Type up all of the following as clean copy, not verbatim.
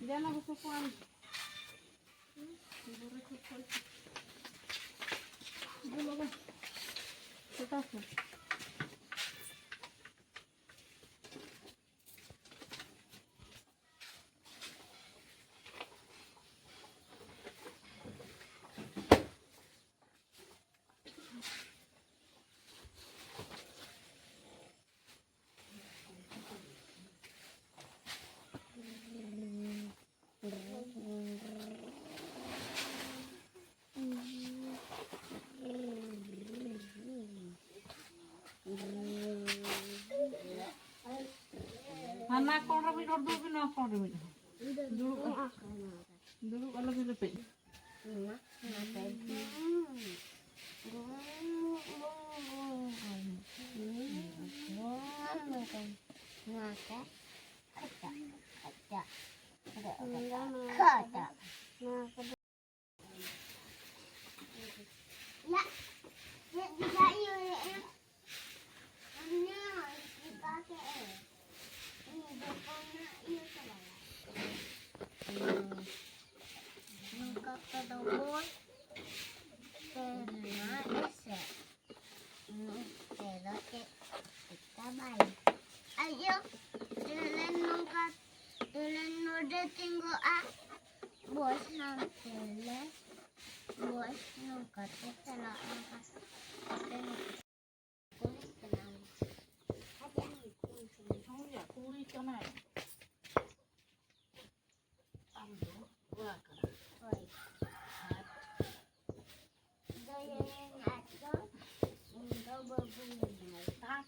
Diyan ako sa kuwan. Dulu ba? Sa taas mo. Anak kau rapi dulu bina kau dulu. Dulu kalau kita pergi. Ayo, jalan udah tinggal bos nanti bos nongkat setelah angkat kulit tenang aja nih Oh ya, kulit kena. Ambil, wah kena. Gaya yang ada enggak berbunyi tak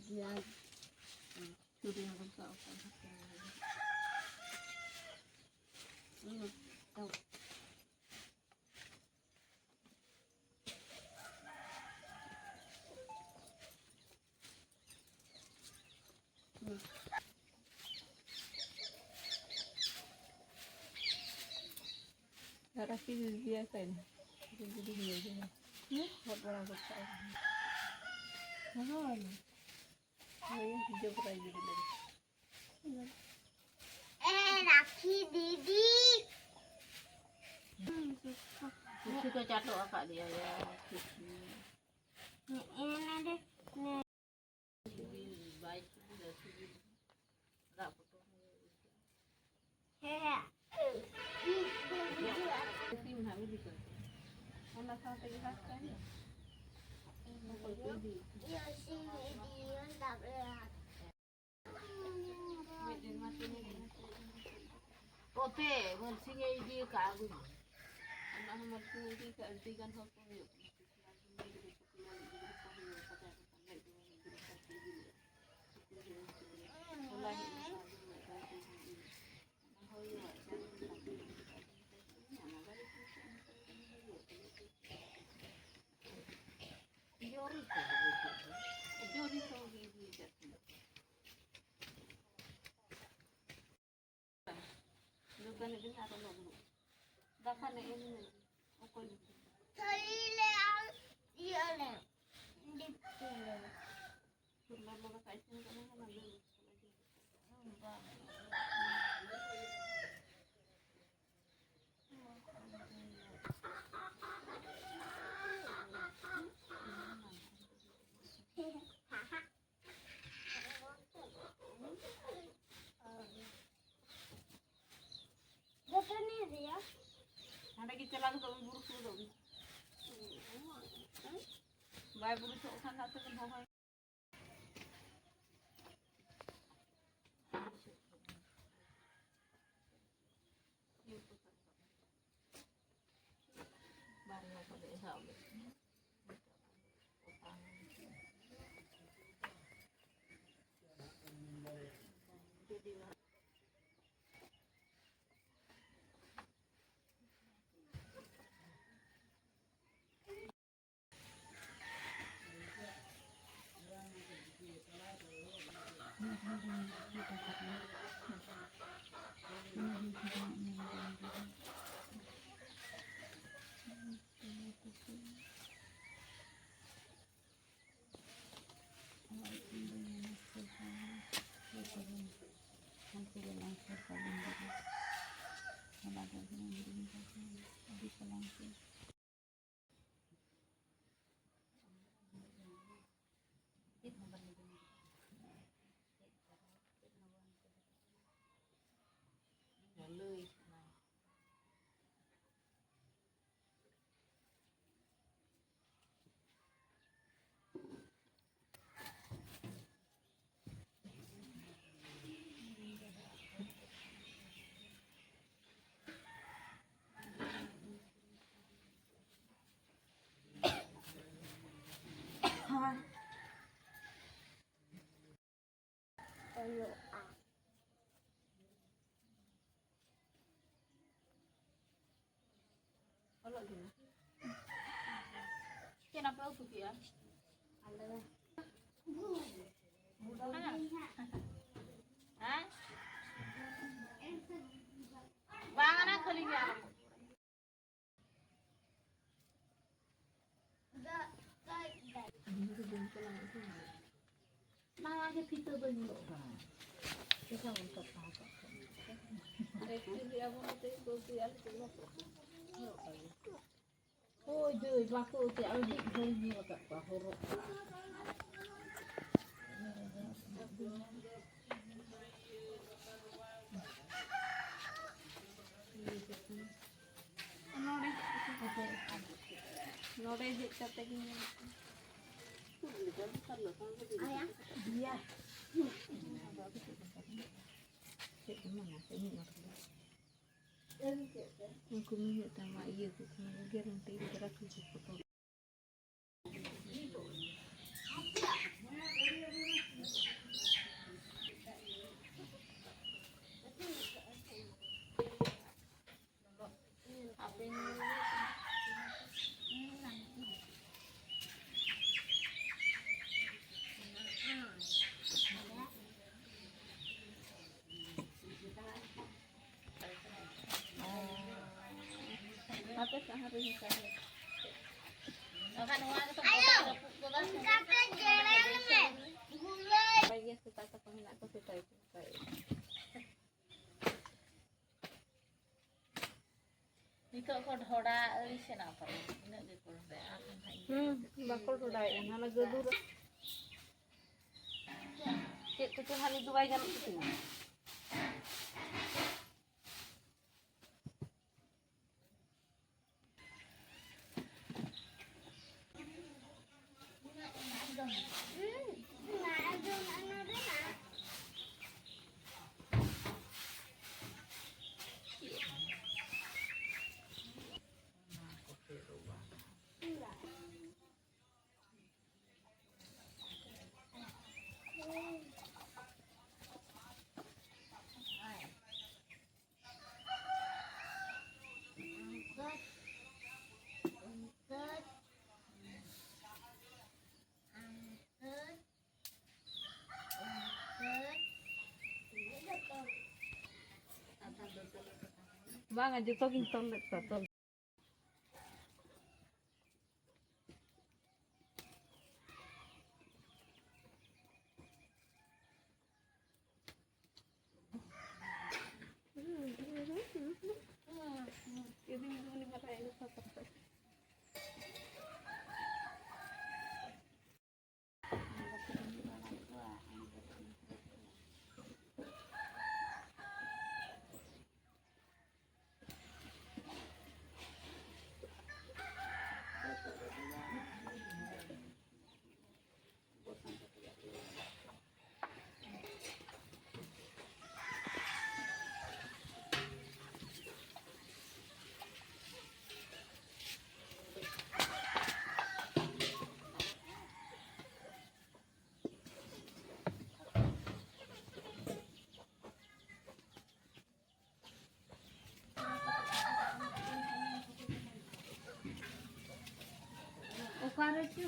lag. Sudah yang besar. Tuh. Tapi biasa ini. Jadi dia aja. Buat orang besar. Mahal. Oh ya, hijau berai jadi lagi. Laki Didi. Suka catok akak dia ya. Ini deh. Baik sudah sudah. Tak potong. Hehe. Sim habis itu. Anak sampai dihakan. Iya sih, dia tak lihat. Oke, bersihnya di kagun. Anak masih di keantikan hukum yuk. Ada kita lalu kami buruk dulu. Baik buruk sok kan satu kan bawah. Baru apa deh sama. Lalu A. Kalau gini. Kenapa aku ya? Ada. Hah? Bangan aku lihat. Mana ke pintu banyak kan? Kita untuk apa? Dia mau nanti sosial cuma. Oh, jadi baku tiap hari beli agak bahoro. Nore je kata gini. Ayah. Iya. Cek mana? Ini apa? Aku minta sama iya aku biar nanti gerak ke foto. Apa ini? Apa sehari hari? Ayo. Kakak jalan men. Gulai. Bagi kita pengen aku kita itu. Niko ko dhora ise na par ina ge ko be akan hai Bakal tudai ana gadur. Cek tu hari dua jam itu. Bang aja kau bintang betul. Jadi ini berapa ini satu. Para tu.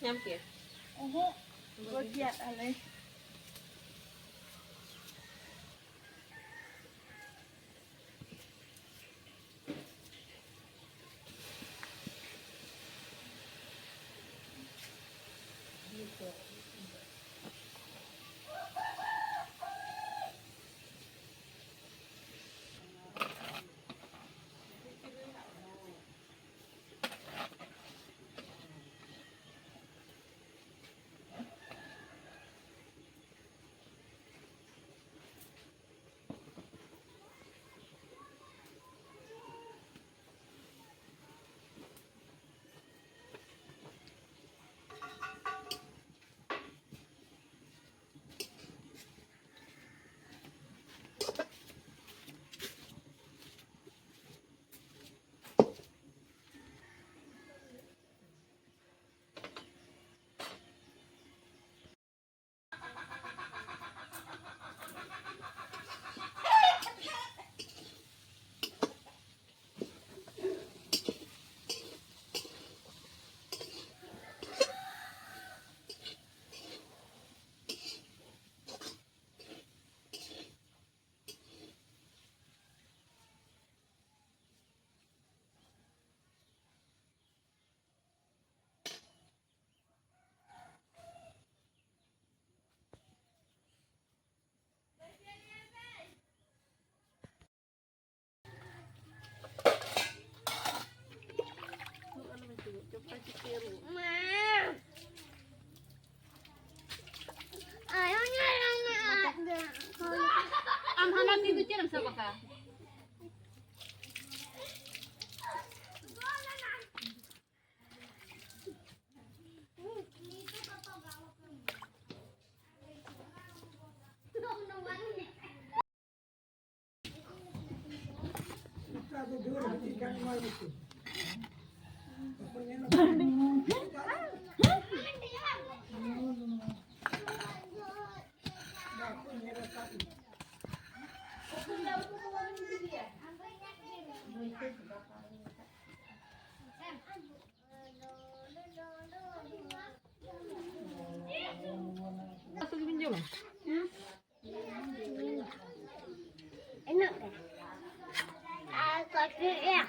Nyampe. Buat lihat alai. cina siapa kah? Masuk pinjam. Enak kan? Kopi ya.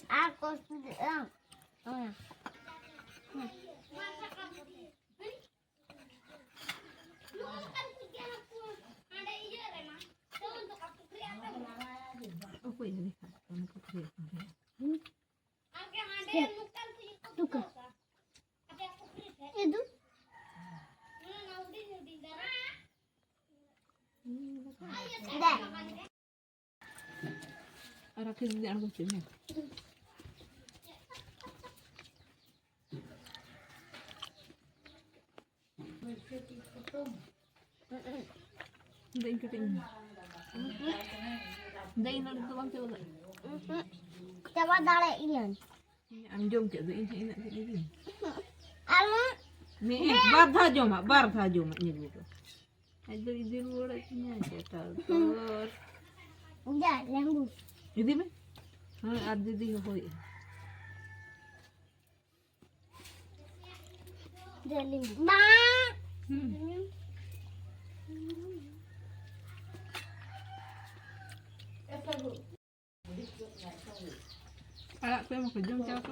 Aku sudah. Apa ini? Tuh. Itu. Dah. Arah kiri aku sini. Đây cái tình. Đây nó có bao nhiêu rồi? Coba tarik ini. Am jom ke ini ini ini. Anu. Nih, bar tha jo mak ni dulu. Ada di luar ini aja tal. Udah, lembu. Ini mah? Ada di hoi. Udah lembu. Bang. Alak saya mau kerja macam apa?